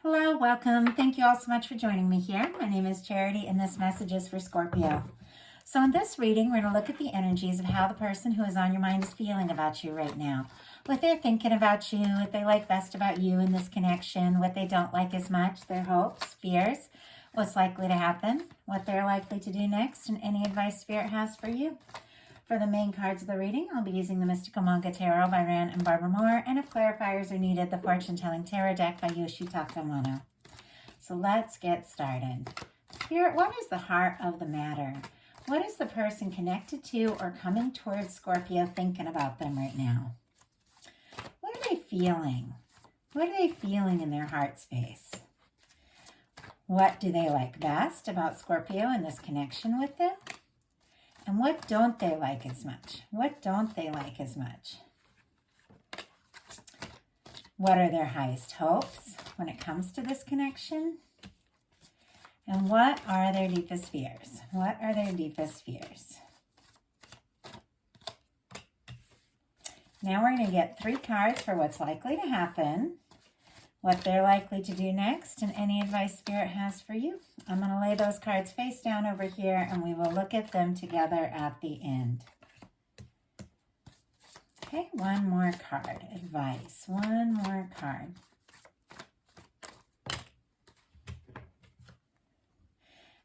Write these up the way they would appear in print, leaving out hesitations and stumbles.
Hello, welcome. Thank you all so much for joining me here. My name is Charity, and this message is for Scorpio. So in this reading, we're going to look at the energies of how the person who is on your mind is feeling about you right now. What they're thinking about you, what they like best about you in this connection, what they don't like as much, their hopes, fears, what's likely to happen, what they're likely to do next, and any advice Spirit has for you. For the main cards of the reading, I'll be using the Mystical Manga Tarot by Ran and Barbara Moore, and if clarifiers are needed, the Fortune Telling Tarot deck by Yoshi Takamano. So let's get started. Spirit, what is the heart of the matter? What is the person connected to or coming towards Scorpio thinking about them right now? What are they feeling? What are they feeling in their heart space? What do they like best about Scorpio and this connection with them? And what don't they like as much? What don't they like as much? What are their highest hopes when it comes to this connection? And what are their deepest fears? What are their deepest fears? Now we're going to get 3 cards for what's likely to happen, what they're likely to do next, and any advice Spirit has for you. I'm going to lay those cards face down over here, and we will look at them together at the end. Okay, one more card. Advice. One more card.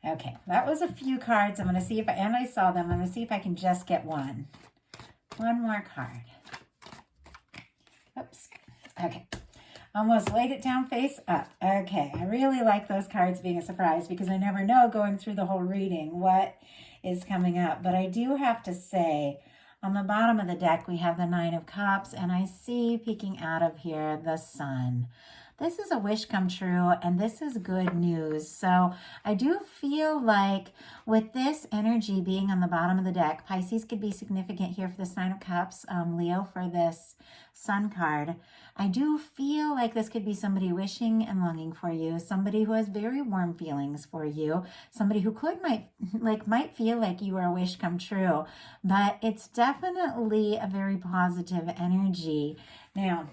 Okay, that was a few cards. I'm going to see if I saw them. I'm going to see if I can just get one. One more card. Oops. Okay. Almost laid it down face up. Okay, I really like those cards being a surprise because I never know going through the whole reading what is coming up. But I do have to say, on the bottom of the deck, we have the 9 of Cups, and I see peeking out of here the Sun. This is a wish come true, and this is good news. So I do feel like with this energy being on the bottom of the deck, Pisces could be significant here for this 9 of Cups, Leo for this Sun card. I do feel like this could be somebody wishing and longing for you, somebody who has very warm feelings for you, somebody who might feel like you are a wish come true, but it's definitely a very positive energy. Now,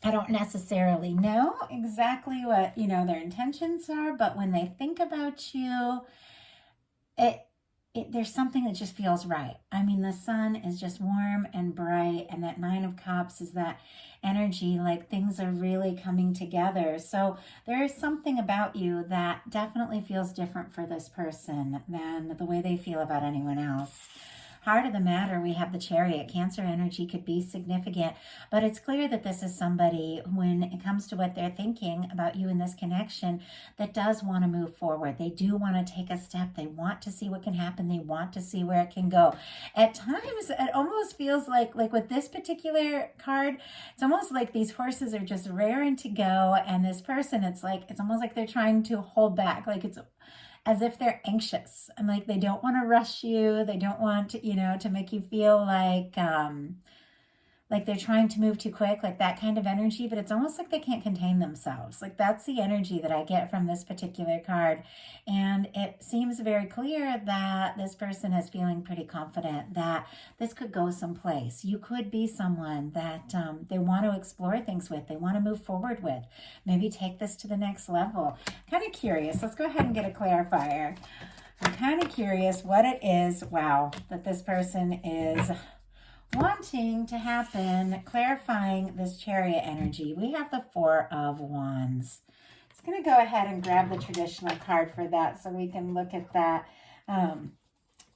I don't necessarily know exactly what, their intentions are, but when they think about you, there's something that just feels right. I mean, the Sun is just warm and bright, and that 9 of Cups is that energy, like things are really coming together. So there is something about you that definitely feels different for this person than the way they feel about anyone else. Heart of the matter, we have the Chariot. Cancer energy could be significant, but it's clear that this is somebody, when it comes to what they're thinking about you in this connection, that does want to move forward. They do want to take a step. They want to see what can happen. They want to see where it can go. At times, it almost feels like with this particular card, it's almost like these horses are just raring to go, and this person, it's almost like they're trying to hold back. Like it's as if they're anxious and like they don't want to rush you. They don't want to, to make you feel like they're trying to move too quick, like that kind of energy, but it's almost like they can't contain themselves. Like that's the energy that I get from this particular card. And it seems very clear that this person is feeling pretty confident that this could go someplace. You could be someone that they want to explore things with, they want to move forward with, maybe take this to the next level. Kind of curious. Let's go ahead and get a clarifier. I'm kind of curious what it is, that this person is wanting to happen, clarifying this Chariot energy. We have the 4 of Wands. It's going to go ahead and grab the traditional card for that so we can look at that.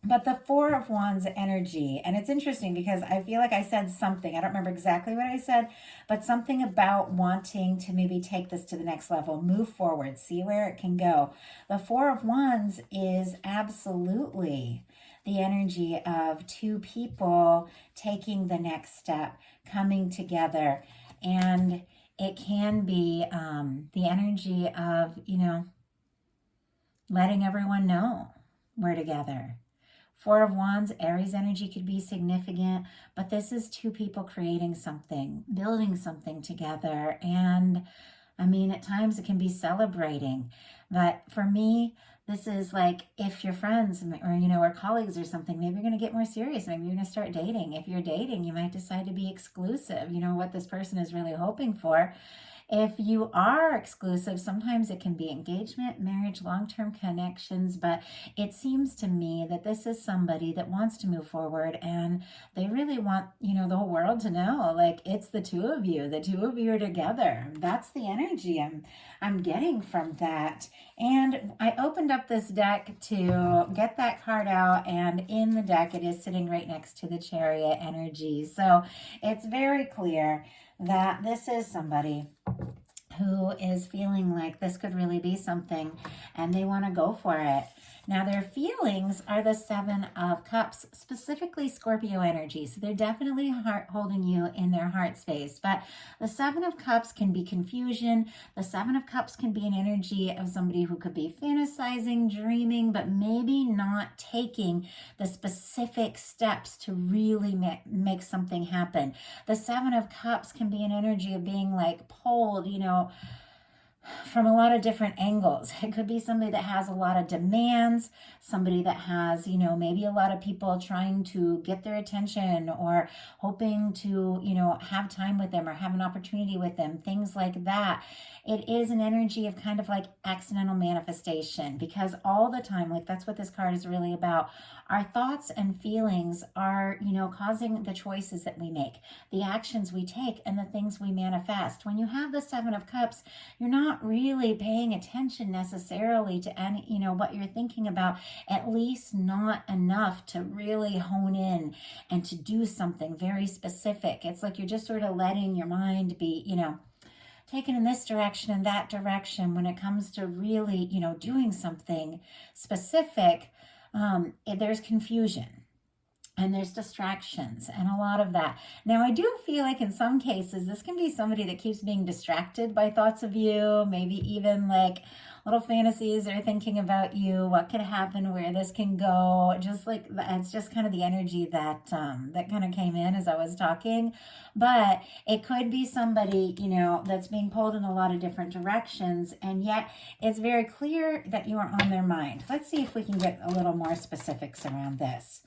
But the 4 of Wands energy, and it's interesting because I feel like I said something, I don't remember exactly what I said, but something about wanting to maybe take this to the next level, move forward, see where it can go. The 4 of Wands is absolutely the energy of 2 people taking the next step, coming together. And it can be the energy of, letting everyone know we're together. 4 of Wands, Aries energy could be significant, but this is 2 people creating something, building something together. And I mean, at times it can be celebrating, but for me, this is like if you're friends or colleagues or something, maybe you're going to get more serious. Maybe you're going to start dating. If you're dating, you might decide to be exclusive. What this person is really hoping for If you are exclusive, sometimes it can be engagement, marriage, long-term connections, but it seems to me that this is somebody that wants to move forward, and they really want, the whole world to know, like, it's the two of you. The two of you are together. That's the energy I'm getting from that. And I opened up this deck to get that card out, and in the deck it is sitting right next to the Chariot energy. So it's very clear that this is somebody who is feeling like this could really be something, and they want to go for it. Now, their feelings are the Seven of Cups, specifically Scorpio energy. So they're definitely holding you in their heart space. But the Seven of Cups can be confusion. The Seven of Cups can be an energy of somebody who could be fantasizing, dreaming, but maybe not taking the specific steps to really make something happen. The Seven of Cups can be an energy of being like pulled, from a lot of different angles. It could be somebody that has a lot of demands, somebody that has, maybe a lot of people trying to get their attention or hoping to, have time with them or have an opportunity with them, things like that. It is an energy of kind of like accidental manifestation, because all the time, like, that's what this card is really about. Our thoughts and feelings are, causing the choices that we make, the actions we take, and the things we manifest. When you have the Seven of Cups, you're not really paying attention necessarily to any, what you're thinking about, at least not enough to really hone in and to do something very specific. It's like you're just sort of letting your mind be, taken in this direction and that direction. When it comes to really, doing something specific, there's confusion. And there's distractions and a lot of that. Now, I do feel like in some cases, this can be somebody that keeps being distracted by thoughts of you, maybe even like little fantasies or thinking about you, what could happen, where this can go. Just like, it's just kind of the energy that that kind of came in as I was talking. But it could be somebody, that's being pulled in a lot of different directions, and yet it's very clear that you are on their mind. Let's see if we can get a little more specifics around this.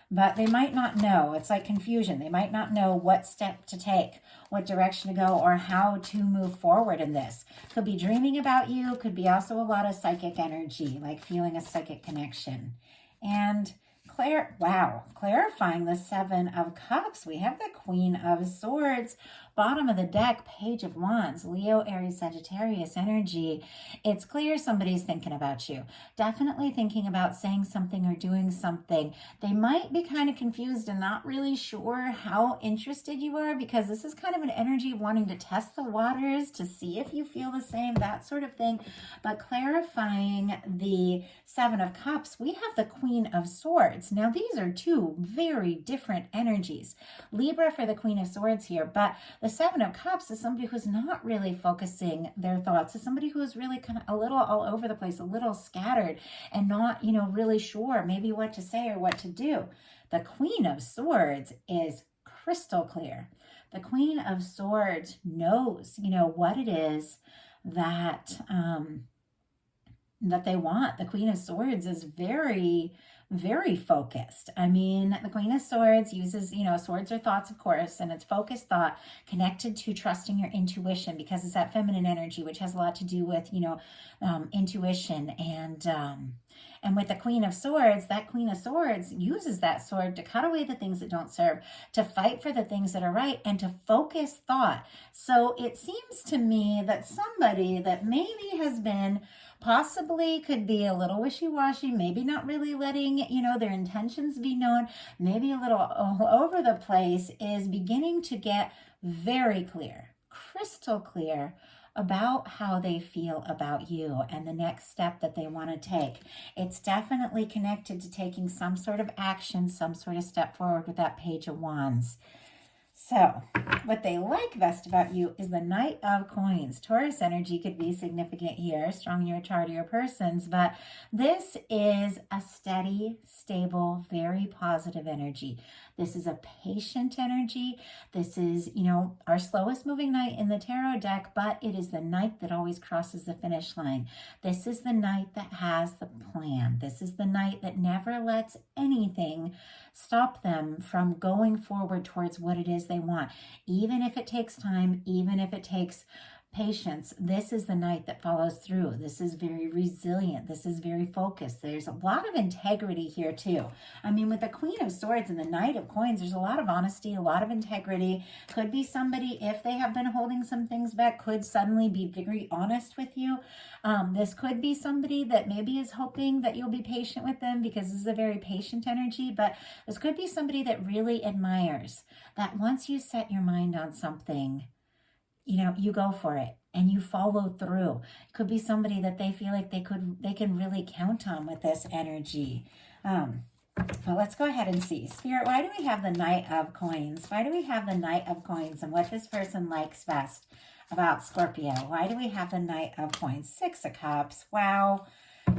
But they might not know. It's like confusion. They might not know what step to take, what direction to go, or how to move forward in this. Could be dreaming about you. Could be also a lot of psychic energy, like feeling a psychic connection. And clarifying the Seven of Cups. We have the Queen of Swords. Bottom of the deck, Page of Wands, Leo, Aries, Sagittarius energy. It's clear somebody's thinking about you. Definitely thinking about saying something or doing something. They might be kind of confused and not really sure how interested you are, because this is kind of an energy of wanting to test the waters to see if you feel the same, that sort of thing. But clarifying the Seven of Cups, we have the Queen of Swords. Now, these are two very different energies. Libra for the Queen of Swords here, but the Seven of Cups is somebody who's not really focusing their thoughts. It's somebody who's really kind of a little all over the place, a little scattered, and not, really sure maybe what to say or what to do. The Queen of Swords is crystal clear. The Queen of Swords knows, what it is that that they want. The Queen of Swords is very, very focused. I mean, the Queen of Swords uses, swords are thoughts, of course, and it's focused thought connected to trusting your intuition, because it's that feminine energy, which has a lot to do with, intuition. And with the Queen of Swords, that Queen of Swords uses that sword to cut away the things that don't serve, to fight for the things that are right, and to focus thought. So it seems to me that somebody that maybe has been possibly could be a little wishy-washy, maybe not really letting, their intentions be known, maybe a little all over the place, is beginning to get very clear, crystal clear about how they feel about you and the next step that they want to take. It's definitely connected to taking some sort of action, some sort of step forward with that Page of Wands. So what they like best about you is the Knight of Coins. Taurus energy could be significant here, strong in your chart or your persons, but this is a steady, stable, very positive energy. This is a patient energy. This is, our slowest moving knight in the tarot deck, but it is the knight that always crosses the finish line. This is the knight that has the plan. This is the knight that never lets anything stop them from going forward towards what it is they want, even if it takes time, even if it takes patience. This is the knight that follows through. This is very resilient. This is very focused. There's a lot of integrity here too. I mean, with the Queen of Swords and the Knight of Coins, there's a lot of honesty, a lot of integrity. Could be somebody, if they have been holding some things back, could suddenly be very honest with you. This could be somebody that maybe is hoping that you'll be patient with them, because this is a very patient energy, but this could be somebody that really admires that once you set your mind on something, you know, you go for it and you follow through. It could be somebody that they feel like they can really count on with this energy. Well, let's go ahead and see. Spirit, why do we have the Knight of Coins? Why do we have the Knight of Coins, and what this person likes best about Scorpio? Why do we have the Knight of Coins? Six of Cups. Wow.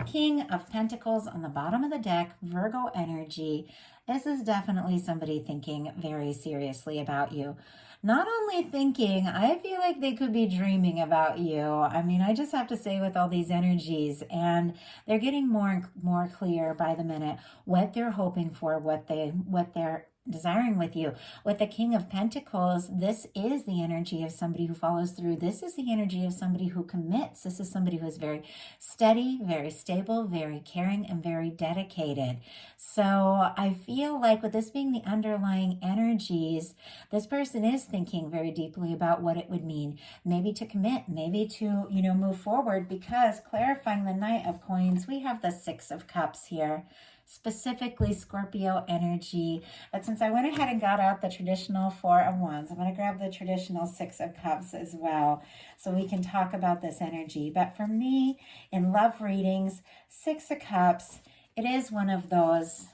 King of Pentacles on the bottom of the deck, Virgo energy. This is definitely somebody thinking very seriously about you. Not only thinking, I feel like they could be dreaming about you. I mean, I just have to say, with all these energies, and they're getting more and more clear by the minute what they're hoping for, what they're desiring with you. With the King of Pentacles, this is the energy of somebody who follows through. This is the energy of somebody who commits. This is somebody who is very steady, very stable, very caring, and very dedicated. So I feel like with this being the underlying energies, this person is thinking very deeply about what it would mean, maybe to commit, maybe to, you know, move forward, because clarifying the Knight of Coins, we have the Six of Cups here. Specifically Scorpio energy. But since I went ahead and got out the traditional Four of Wands, I'm going to grab the traditional Six of Cups as well, so we can talk about this energy. But for me, in love readings, Six of Cups, it is one of those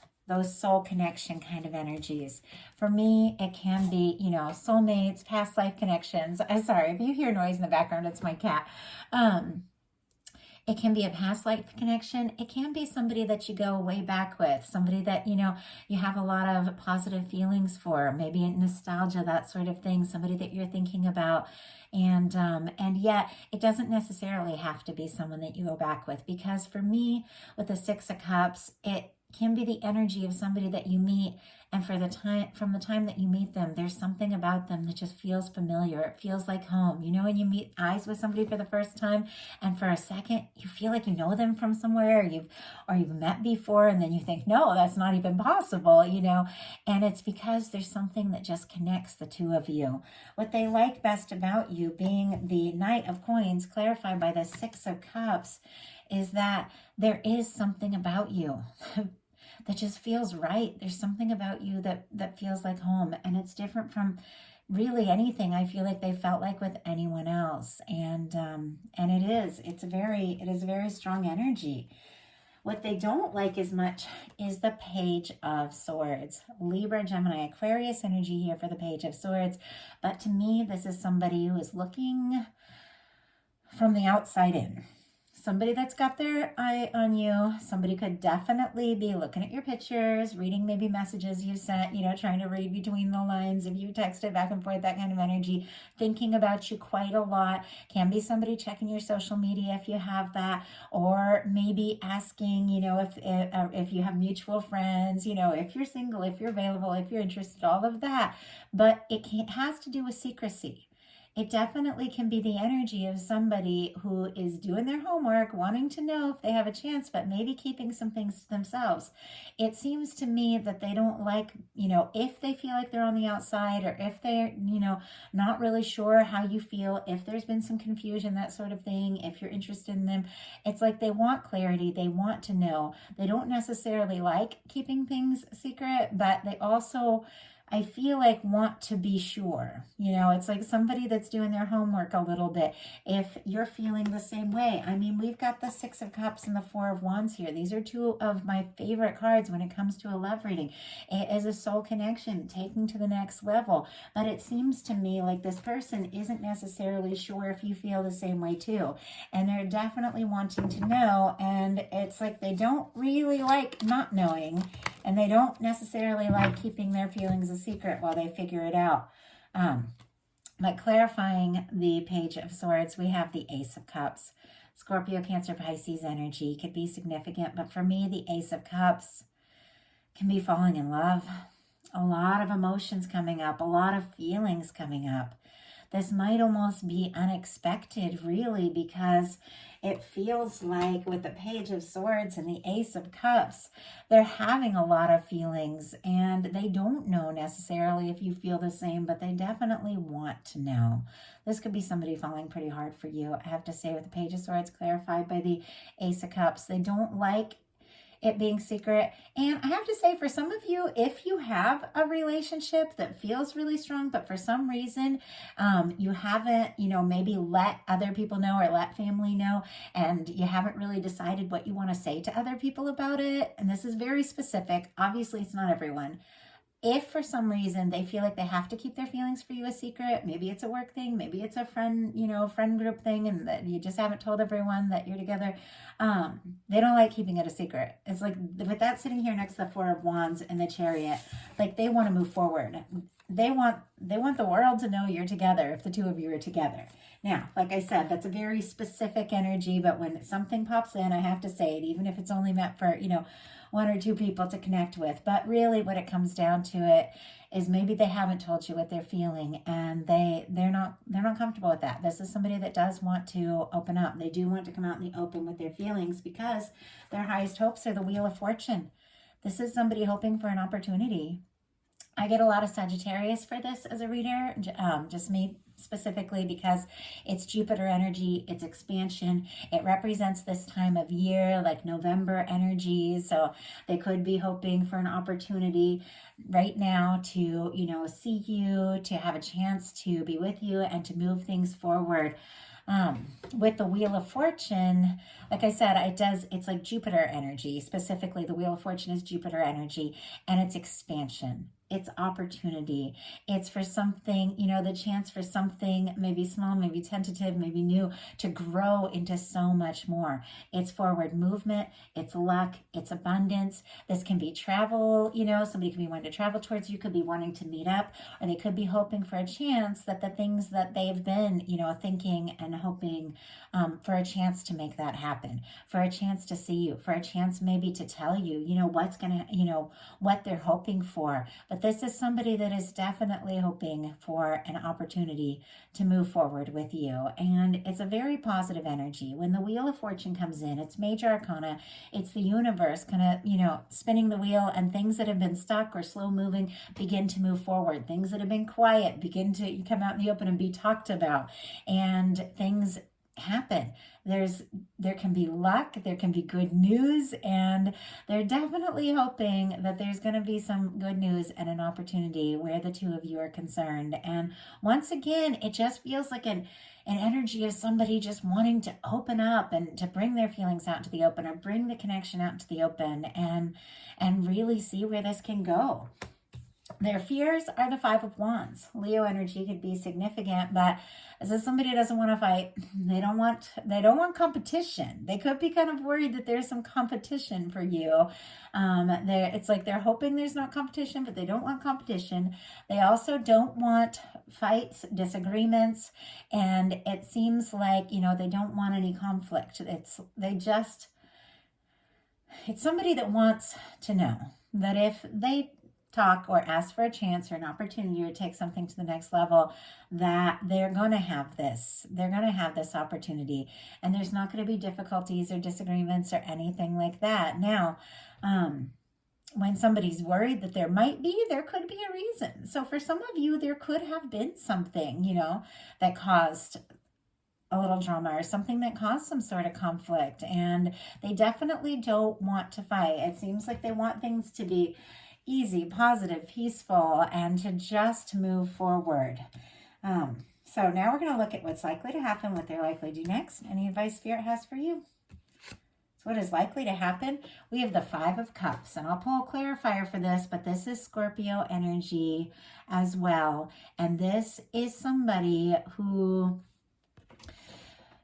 soul connection kind of energies. For me, it can be, you know, soulmates, past life connections. I'm sorry if you hear noise in the background, it's my cat. It can be a past life connection. It can be somebody that you go way back with, somebody that, you know, you have a lot of positive feelings for, maybe nostalgia, that sort of thing, somebody that you're thinking about. And yet it doesn't necessarily have to be someone that you go back with, because for me, with the Six of Cups, it can be the energy of somebody that you meet, and from the time that you meet them, there's something about them that just feels familiar. It feels like home. You know, when you meet eyes with somebody for the first time, and for a second you feel like you know them from somewhere, or you've met before, and then you think, no, that's not even possible, you know. And it's because there's something that just connects the two of you. What they like best about you, being the Knight of Coins, clarified by the Six of Cups, is that there is something about you that just feels right. There's something about you that feels like home, and it's different from really anything I feel like they felt like with anyone else. And it is a very strong energy. What they don't like as much is the Page of Swords. Libra, Gemini, Aquarius energy here for the Page of Swords. But to me, this is somebody who is looking from the outside in. Somebody that's got their eye on you. Somebody could definitely be looking at your pictures, reading maybe messages you sent, you know, trying to read between the lines if you texted back and forth, that kind of energy, thinking about you quite a lot. Can be somebody checking your social media if you have that, or maybe asking, you know, if you have mutual friends, you know, if you're single, if you're available, if you're interested, all of that. But it has to do with secrecy. It definitely can be the energy of somebody who is doing their homework, wanting to know if they have a chance, but maybe keeping some things to themselves. It seems to me that they don't like, you know, if they feel like they're on the outside, or if they're, you know, not really sure how you feel, if there's been some confusion, that sort of thing, if you're interested in them, it's like they want clarity, they want to know. They don't necessarily like keeping things secret, but they also, I feel like, want to be sure. You know, it's like somebody that's doing their homework a little bit. If you're feeling the same way, I mean, we've got the Six of Cups and the Four of Wands here. These are two of my favorite cards when it comes to a love reading. It is a soul connection, taking to the next level. But it seems to me like this person isn't necessarily sure if you feel the same way too. And they're definitely wanting to know. And it's like they don't really like not knowing. And they don't necessarily like keeping their feelings a secret while they figure it out. But clarifying the Page of Swords, we have the Ace of Cups. Scorpio, Cancer, Pisces energy could be significant. But for me, the Ace of Cups can be falling in love. A lot of emotions coming up. A lot of feelings coming up. This might almost be unexpected, really, because it feels like with the Page of Swords and the Ace of Cups, they're having a lot of feelings and they don't know necessarily if you feel the same, but they definitely want to know. This could be somebody falling pretty hard for you. I have to say, with the Page of Swords clarified by the Ace of Cups, they don't like it being secret. And I have to say, for some of you, if you have a relationship that feels really strong, but for some reason you haven't, maybe let other people know or let family know, and you haven't really decided what you want to say to other people about it, and this is very specific, obviously it's not everyone. If for some reason they feel like they have to keep their feelings for you a secret, maybe it's a work thing, maybe it's a friend, friend group thing, and that you just haven't told everyone that you're together, they don't like keeping it a secret. It's like with that sitting here next to the Four of Wands and the Chariot, like they want to move forward. They want the world to know you're together if the two of you are together. Now, like I said, that's a very specific energy, but when something pops in, I have to say it, even if it's only meant for, one or two people to connect with. But really what it comes down to it is maybe they haven't told you what they're feeling, and they're not comfortable with that. This is somebody that does want to open up. They do want to come out in the open with their feelings because their highest hopes are the Wheel of Fortune. This is somebody hoping for an opportunity. I get a lot of Sagittarius for this as a reader, just me specifically, because it's Jupiter energy, it's expansion. It represents this time of year, like November energy. So they could be hoping for an opportunity right now to, see you, to have a chance to be with you and to move things forward. With the Wheel of Fortune, like I said, it's like Jupiter energy. Specifically, the Wheel of Fortune is Jupiter energy, and it's expansion. It's opportunity. It's for something, the chance for something maybe small, maybe tentative, maybe new, to grow into so much more. It's forward movement. It's luck. It's abundance. This can be travel, somebody could be wanting to travel towards you, could be wanting to meet up, or they could be hoping for a chance that the things that they've been, thinking and hoping for a chance to make that happen, for a chance to see you, for a chance maybe to tell you, what's going to, what they're hoping for. But this is somebody that is definitely hoping for an opportunity to move forward with you. And it's a very positive energy. When the Wheel of Fortune comes in, it's major arcana. It's the universe kind of, spinning the wheel, and things that have been stuck or slow moving begin to move forward. Things that have been quiet begin to come out in the open and be talked about. And things happen. There can be luck, there can be good news, and they're definitely hoping that there's going to be some good news and an opportunity where the two of you are concerned. And once again, it just feels like an energy of somebody just wanting to open up and to bring their feelings out to the open, or bring the connection out to the open, and really see where this can go. Their fears are the Five of Wands. Leo energy could be significant, but as if somebody doesn't want to fight, they don't want competition. They could be kind of worried that there's some competition for you. It's like they're hoping there's not competition, but they don't want competition. They also don't want fights, disagreements, and it seems like, they don't want any conflict. It's somebody that wants to know that if they talk or ask for a chance or an opportunity or take something to the next level, that they're going to have this. They're going to have this opportunity, and there's not going to be difficulties or disagreements or anything like that. Now, when somebody's worried that there could be a reason. So for some of you, there could have been something, that caused a little drama, or something that caused some sort of conflict, and they definitely don't want to fight. It seems like they want things to be easy, positive, peaceful, and to just move forward. So now we're going to look at what's likely to happen, what they're likely to do next, any advice Spirit has for you. So what is likely to happen? We have the Five of Cups, and I'll pull a clarifier for this, but this is Scorpio energy as well. And this is somebody who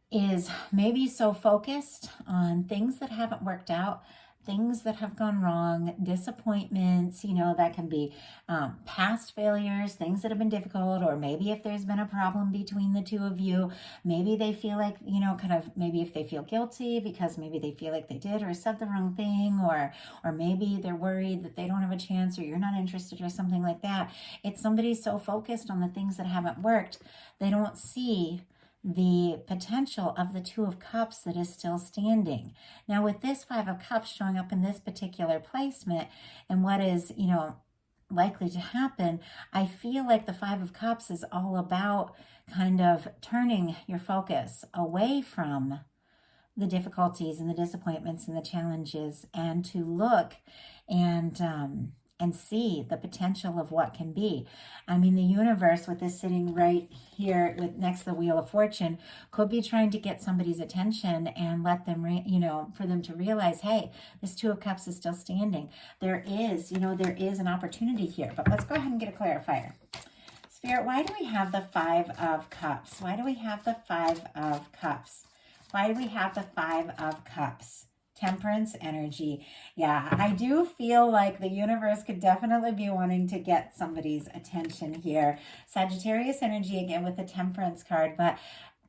is maybe so focused on things that haven't worked out things that have gone wrong, disappointments, you know, that can be past failures, things that have been difficult, or maybe if there's been a problem between the two of you, maybe they feel like, you know, kind of, maybe if they feel guilty because maybe they feel like they did or said the wrong thing, or maybe they're worried that they don't have a chance or you're not interested or something like that. It's somebody so focused on the things that haven't worked, they don't see the potential of the Two of Cups that is still standing. Now with this Five of Cups showing up in this particular placement and what is, you know, likely to happen, I feel like the Five of Cups is all about kind of turning your focus away from the difficulties and the disappointments and the challenges, and to look and see the potential of what can be. I mean, the universe, with this sitting right here with next to the Wheel of Fortune, could be trying to get somebody's attention and let them, you know, for them to realize, hey, this Two of Cups is still standing. There is, you know, there is an opportunity here. But let's go ahead and get a clarifier. Spirit, why do we have the Five of Cups? Why do we have the Five of Cups? Why do we have the Five of Cups? Temperance energy. Yeah, I do feel like the universe could definitely be wanting to get somebody's attention here. Sagittarius energy again with the Temperance card, but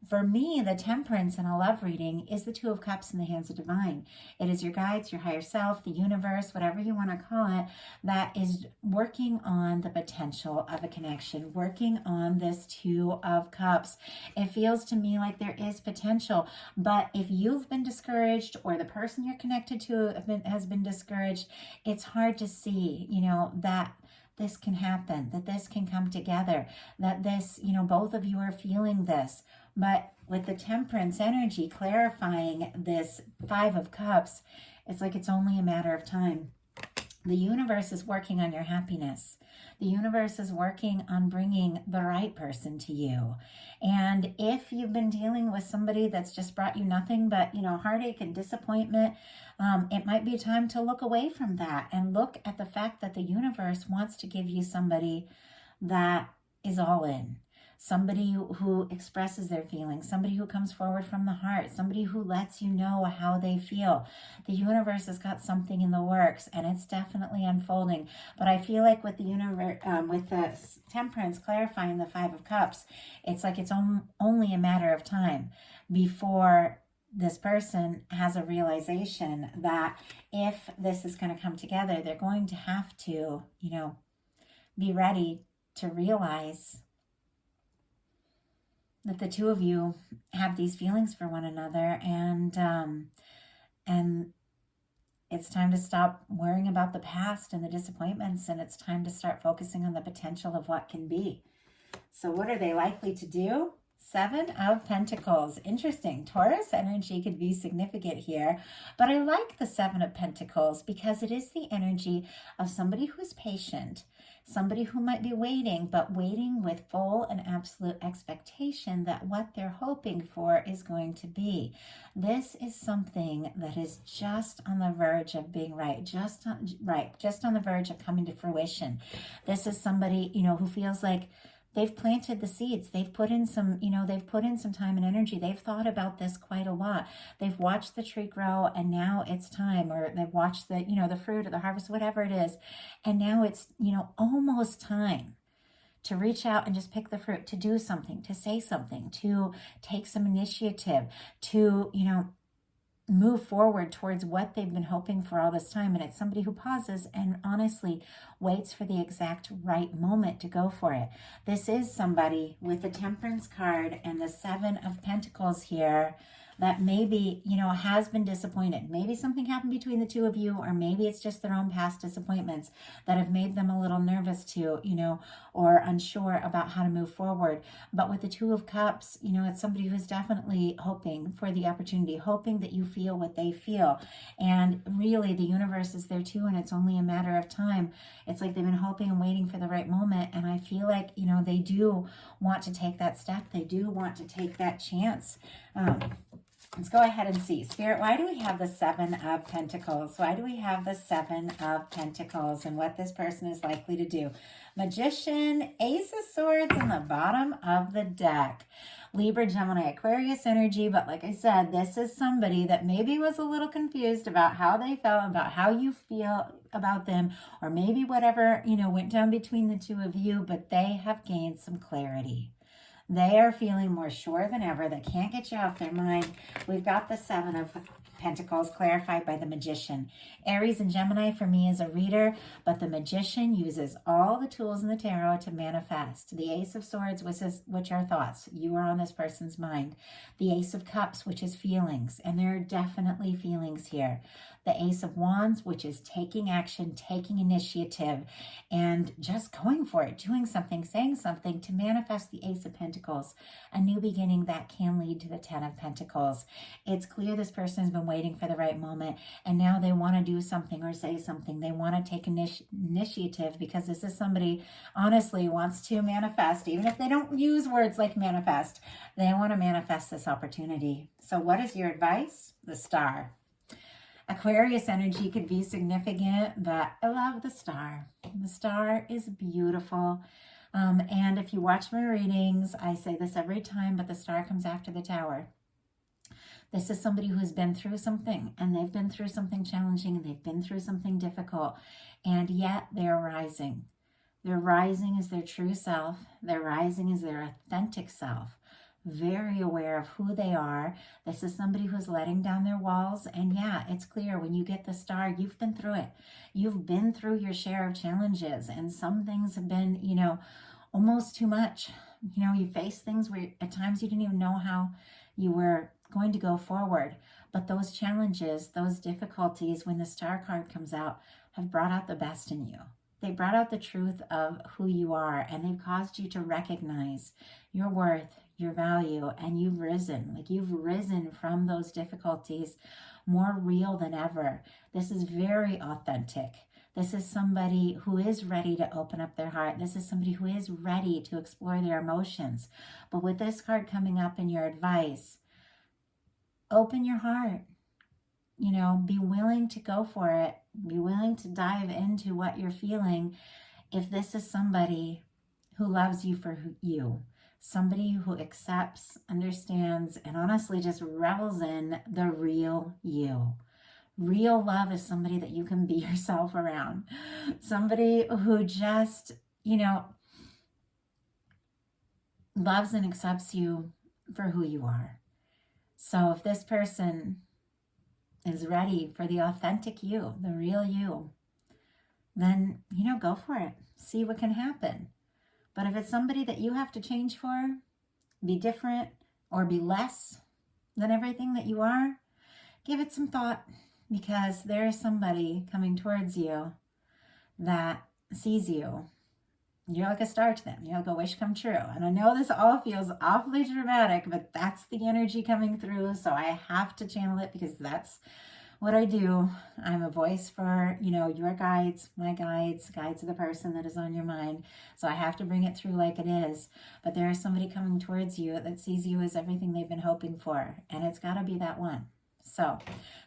for me, the Temperance in a love reading is the Two of Cups in the hands of divine. It is your guides, your higher self, the universe, whatever you want to call it, that is working on the potential of a connection, working on this Two of Cups. It feels to me like there is potential, but if you've been discouraged or the person you're connected to has been discouraged, it's hard to see, you know, that this can happen, that this can come together, that this, you know, both of you are feeling this. But with the Temperance energy clarifying this Five of Cups, it's like it's only a matter of time. The universe is working on your happiness. The universe is working on bringing the right person to you. And if you've been dealing with somebody that's just brought you nothing but, you know, heartache and disappointment, it might be time to look away from that and look at the fact that the universe wants to give you somebody that is all in. Somebody who expresses their feelings, somebody who comes forward from the heart, somebody who lets you know how they feel. The universe has got something in the works, and it's definitely unfolding. But I feel like with the universe, with the Temperance clarifying the Five of Cups, it's like it's only a matter of time before this person has a realization that if this is going to come together, they're going to have to, you know, be ready to realize that the two of you have these feelings for one another, and it's time to stop worrying about the past and the disappointments, and it's time to start focusing on the potential of what can be. So what are they likely to do? Seven of Pentacles. Interesting. Taurus energy could be significant here, but I like the Seven of Pentacles because it is the energy of somebody who's patient, somebody who might be waiting, but waiting with full and absolute expectation that what they're hoping for is going to be. This is something that is just on the verge of being right, just on the verge of coming to fruition. This is somebody, you know, who feels like they've planted the seeds. They've put in some, you know, they've put in some time and energy. They've thought about this quite a lot. They've watched the tree grow, and now it's time, or they've watched the, you know, the fruit or the harvest, whatever it is. And now it's, you know, almost time to reach out and just pick the fruit, to do something, to say something, to take some initiative, to, you know, move forward towards what they've been hoping for all this time. And it's somebody who pauses and honestly waits for the exact right moment to go for it. This is somebody with the Temperance card and the Seven of Pentacles here that maybe, you know, has been disappointed. Maybe something happened between the two of you, or maybe it's just their own past disappointments that have made them a little nervous to, you know, or unsure about how to move forward. But with the Two of Cups, you know, it's somebody who's definitely hoping for the opportunity, hoping that you feel what they feel. And really, the universe is there too, and it's only a matter of time. It's like they've been hoping and waiting for the right moment. And I feel like, you know, they do want to take that step. They do want to take that chance. It's go ahead and see. Spirit, why do we have the Seven of Pentacles? Why do we have the Seven of Pentacles and what this person is likely to do? Magician, Ace of Swords in the bottom of the deck. Libra, Gemini, Aquarius energy. But like I said, this is somebody that maybe was a little confused about how they felt, about how you feel about them, or maybe whatever, went down between the two of you, but they have gained some clarity. They are feeling more sure than ever. They can't get you off their mind. We've got the Seven of Pentacles clarified by the Magician. Aries and Gemini for me is a reader, but the Magician uses all the tools in the tarot to manifest. The Ace of Swords, which are thoughts. You are on this person's mind. The Ace of Cups, which is feelings, and there are definitely feelings here. The Ace of Wands, which is taking action, taking initiative, and just going for it, doing something, saying something to manifest the Ace of Pentacles. A new beginning that can lead to the Ten of Pentacles. It's clear this person has been waiting for the right moment, and now they want to do something or say something. They want to take initiative because this is somebody, honestly, wants to manifest. Even if they don't use words like manifest, they want to manifest this opportunity. So what is your advice? The Star. Aquarius energy could be significant, but I love the Star. The Star is beautiful. And if you watch my readings, I say this every time, but the Star comes after the Tower. This is somebody who's been through something, and they've been through something challenging, and they've been through something difficult, and yet they're rising. They're rising as their true self. They're rising as their authentic self. Very aware of who they are. This is somebody who's letting down their walls. And yeah, it's clear when you get the Star, you've been through it. You've been through your share of challenges, and some things have been, almost too much. You face things where at times you didn't even know how you were going to go forward. But those challenges, those difficulties, when the Star card comes out, have brought out the best in you. They brought out the truth of who you are, and they've caused you to recognize your worth, your value, and you've risen. You've risen from those difficulties more real than ever. This is very authentic. This is somebody who is ready to open up their heart. This is somebody who is ready to explore their emotions. But with this card coming up in your advice, open your heart. Be willing to go for it. Be willing to dive into what you're feeling. If this is somebody who loves you for you, somebody who accepts, understands, and honestly just revels in the real you. Real love is somebody that you can be yourself around. Somebody who just, loves and accepts you for who you are. So if this person is ready for the authentic you, the real you, then, go for it. See what can happen. But if it's somebody that you have to change for, be different, or be less than everything that you are, give it some thought, because there is somebody coming towards you that sees you. You're like a star to them. You're like a wish come true. And I know this all feels awfully dramatic, but that's the energy coming through. So I have to channel it because that's what I do. I'm a voice for, your guides, my guides of the person that is on your mind. So I have to bring it through like it is. But there is somebody coming towards you that sees you as everything they've been hoping for. And it's got to be that one. So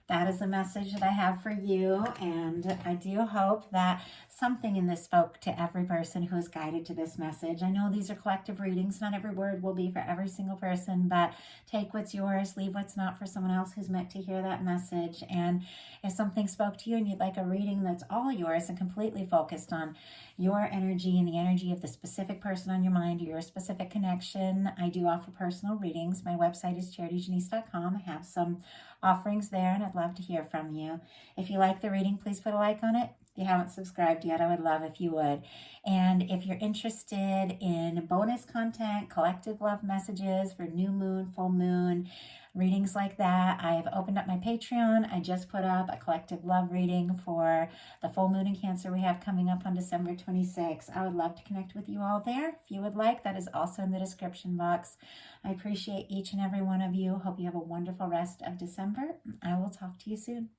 that is the message that I have for you, and I do hope that something in this spoke to every person who is guided to this message. I know these are collective readings. Not every word will be for every single person, but take what's yours, leave what's not for someone else who's meant to hear that message. And if something spoke to you and you'd like a reading that's all yours and completely focused on your energy and the energy of the specific person on your mind or your specific connection, I do offer personal readings. My website is charityjanice.com. I have some offerings there, and I'd love to hear from you. If you like the reading, please put a like on it. If you haven't subscribed yet, I would love if you would. And if you're interested in bonus content, collective love messages for new moon, full moon, readings like that, I've opened up my Patreon. I just put up a collective love reading for the full moon in Cancer we have coming up on December 26th. I would love to connect with you all there. If you would like, that is also in the description box. I appreciate each and every one of you. Hope you have a wonderful rest of December. I will talk to you soon.